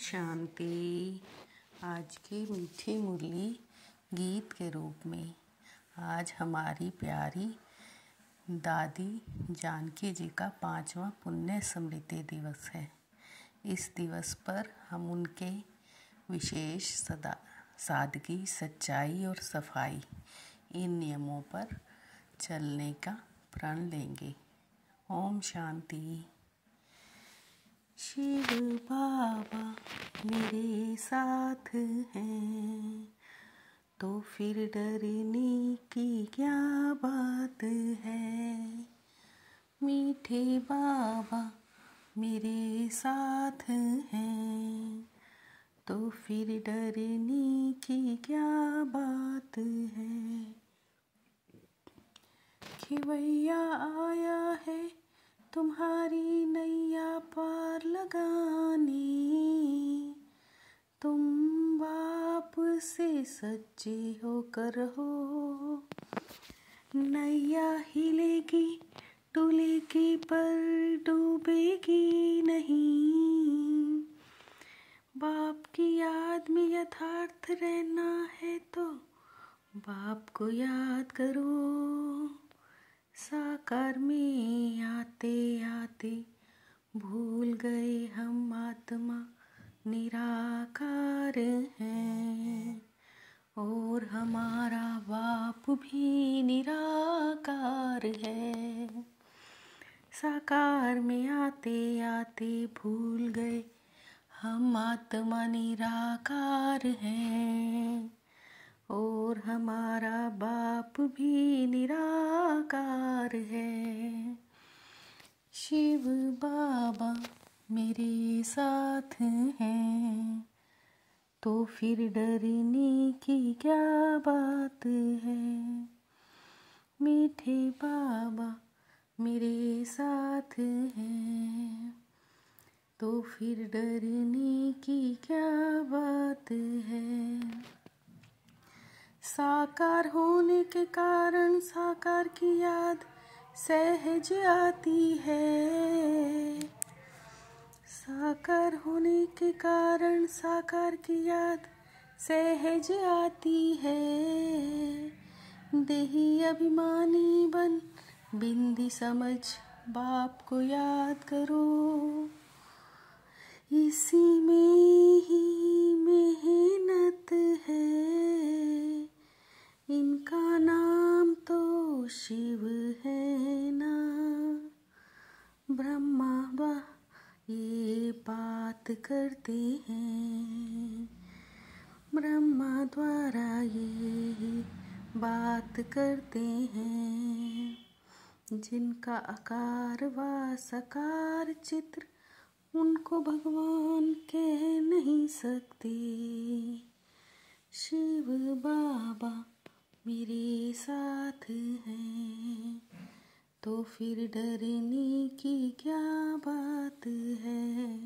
शांति। आज के मीठी मुरली गीत के रूप में आज हमारी प्यारी दादी जानकी जी का 5वां पुण्य स्मृति दिवस है। इस दिवस पर हम उनके विशेष सादगी, सच्चाई और सफाई इन नियमों पर चलने का प्रण लेंगे। ओम शांति। शिव बाबा मेरे साथ हैं तो फिर डरने की क्या बात है। मीठे बाबा मेरे साथ हैं तो फिर डरने की क्या बात है। खिवैया आया है तुम्हारी नैया पार लगाने, तुम बाप से सच्चे होकर हो। नैया हिलेगी डुलेगी पर डूबेगी नहीं। बाप की याद में यथार्थ रहना है तो बाप को याद करो। साकार में आते आते भूल गए हम आत्मा निराकार है और हमारा बाप भी निराकार है। साकार में आते आते भूल गए हम आत्मा निराकार है और हमारा बाप भी निराकार है। शिव बाबा मेरे साथ हैं तो फिर डरने की क्या बात है। मीठे बाबा मेरे साथ हैं तो फिर डरने की क्या बात है। साकार होने के कारण साकार की याद सहज आती है। साकार होने के कारण साकार की याद सहज आती है। देही अभिमानी बन बिंदी समझ बाप को याद करो। इसी में ही मेहनत है, इनका नाम तो शिव है ना। ब्रह्मा बा ये बात करते हैं, ब्रह्मा द्वारा ये बात करते हैं। जिनका आकार व साकार चित्र उनको भगवान कह नहीं सकते। शिव बाबा मेरे साथ हैं तो फिर डरने की क्या बात है।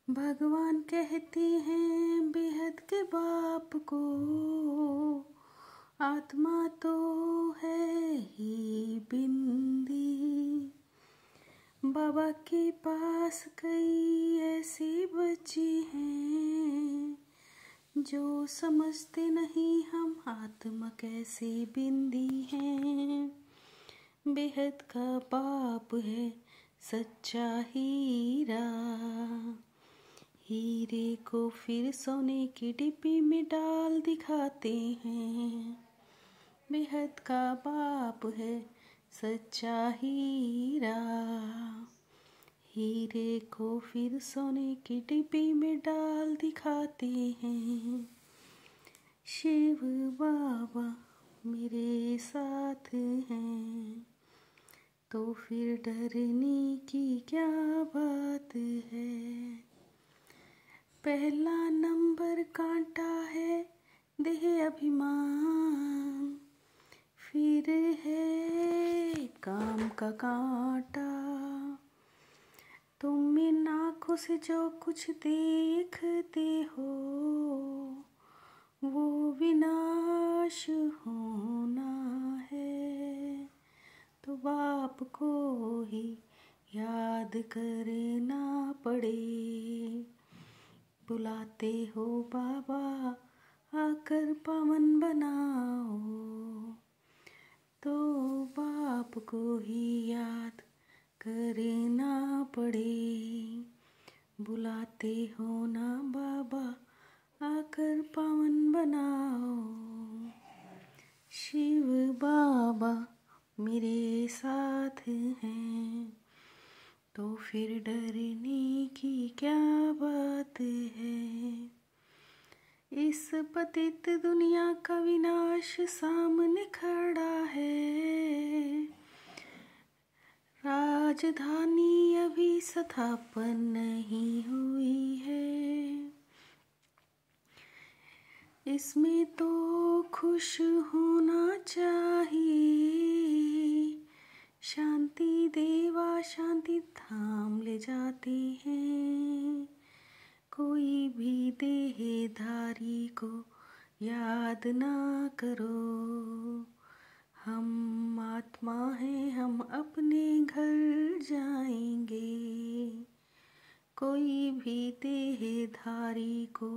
भगवान कहते हैं बेहद के बाप को, आत्मा तो है ही बिंदी। बाबा के पास कई ऐसे बच्चे हैं जो समझते नहीं हम आत्मा कैसे बिंदी हैं। बेहद का बाप है सच्चा हीरा, हीरे को फिर सोने की डिब्बी में डाल दिखाते हैं। बेहद का बाप है सच्चा हीरा, हीरे को फिर सोने की डिब्बी में डाल दिखाते हैं। शिव बाबा मेरे साथ हैं तो फिर डरने की क्या बात है। पहला नंबर कांटा है देह अभिमान, फिर है काम का कांटा। तुम इन आँखों से जो कुछ देखते हो वो विनाश होना है तो बाप को ही याद करना पड़े। बुलाते हो बाबा आकर पावन बनाओ, तो बाप को ही याद करना पड़े। बुलाते हो ना बाबा आकर पावन बनाओ। शिव बाबा मेरे साथ हैं, तो फिर डरने की क्या बात है। इस पतित दुनिया का विनाश सामने खड़ा है। राजधानी अभी स्थापन नहीं हुई है, इसमें तो खुश होना चाहिए। शांति देवा शांति धाम ले जाते हैं, कोई भी देहधारी को याद ना करो। हम आत्मा हैं, हम अपने घर जाएंगे, कोई भी देहधारी को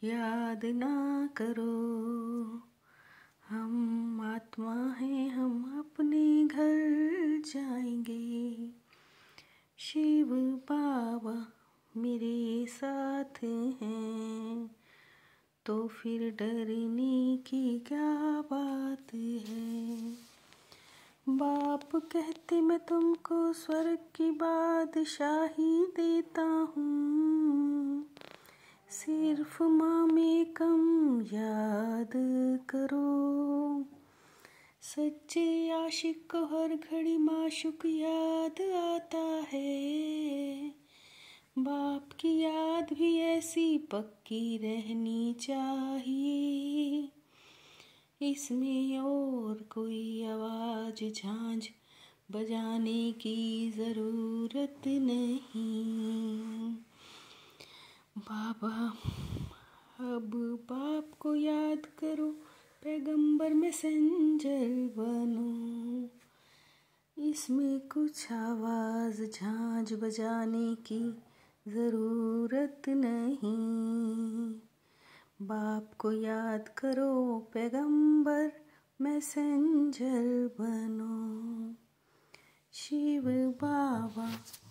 याद ना करो। हम आत्मा हैं, हम अपने घर जाएंगे। शिव बाबा मेरे साथ हैं, तो फिर डरने की क्या बात है। बाप कहते मैं तुमको स्वर्ग की बादशाही देता हूँ, सिर्फ माँ में कम याद करो। सच्चे आशिक को हर घड़ी माशुक याद आता है, बाप की याद भी ऐसी पक्की रहनी चाहिए। इसमें और कोई आवाज झांझ बजाने की ज़रूरत नहीं। बाबा अब बाप को याद करो, पैगंबर मैसेंजर बनो। इसमें कुछ आवाज़ झांझ बजाने की ज़रूरत नहीं। बाप को याद करो, पैगंबर मैसेंजर बनो। शिव बाबा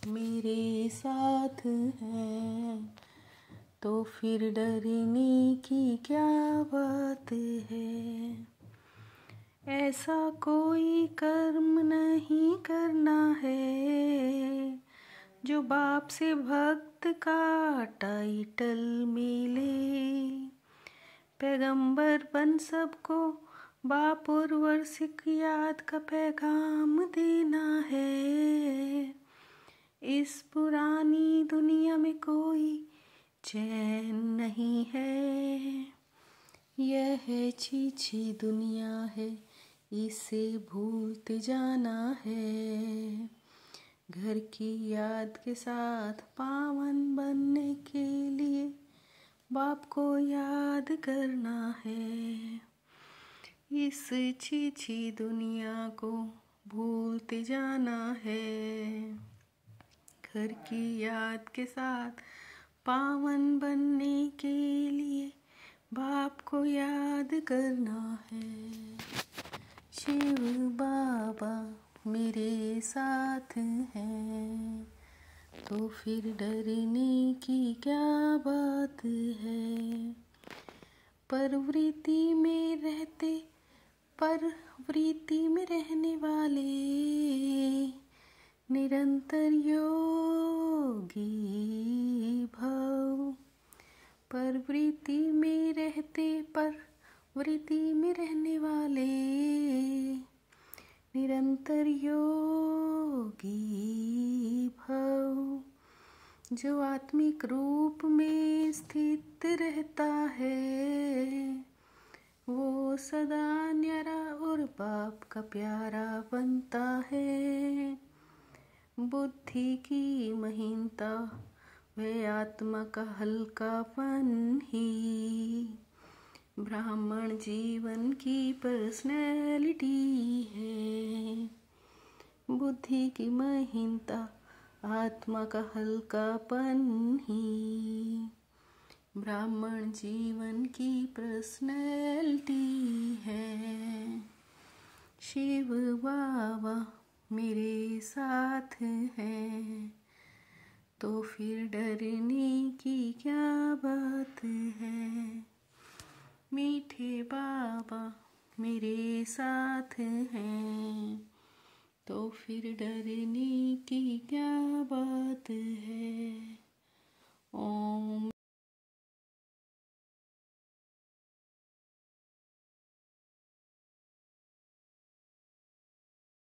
मेरे साथ हैं, तो फिर डरने की क्या बात है। ऐसा कोई कर्म नहीं करना है जो बाप से भक्त का टाइटल मिले। पैगंबर बन सबको बाप और वर्षिक याद का पैगाम देना है। इस पुरानी दुनिया में कोई चैन नहीं है, यह छीछी दुनिया है, इसे भूलते जाना है। घर की याद के साथ पावन बनने के लिए बाप को याद करना है। इस छीछी दुनिया को भूलते जाना है। घर की याद के साथ पावन बनने के लिए बाप को याद करना है। शिव बाबा मेरे साथ हैं, तो फिर डरने की क्या बात है। प्रवृत्ति में रहने वाले निरंतर योगी भव। प्रवृत्ति में रहने वाले निरंतर योगी भव। जो आत्मिक रूप में स्थित रहता है, वो सदा न्यारा और बाप का प्यारा बनता है। बुद्धि की महीनता व आत्मा का हल्कापन ही ब्राह्मण जीवन की पर्सनैलिटी है। बुद्धि की महीनता आत्मा का हल्कापन ही ब्राह्मण जीवन की पर्सनैलिटी है। शिव बाबा मेरे साथ हैं, तो फिर डरने की क्या बात है। मीठे बाबा मेरे साथ हैं, तो फिर डरने की क्या बात है।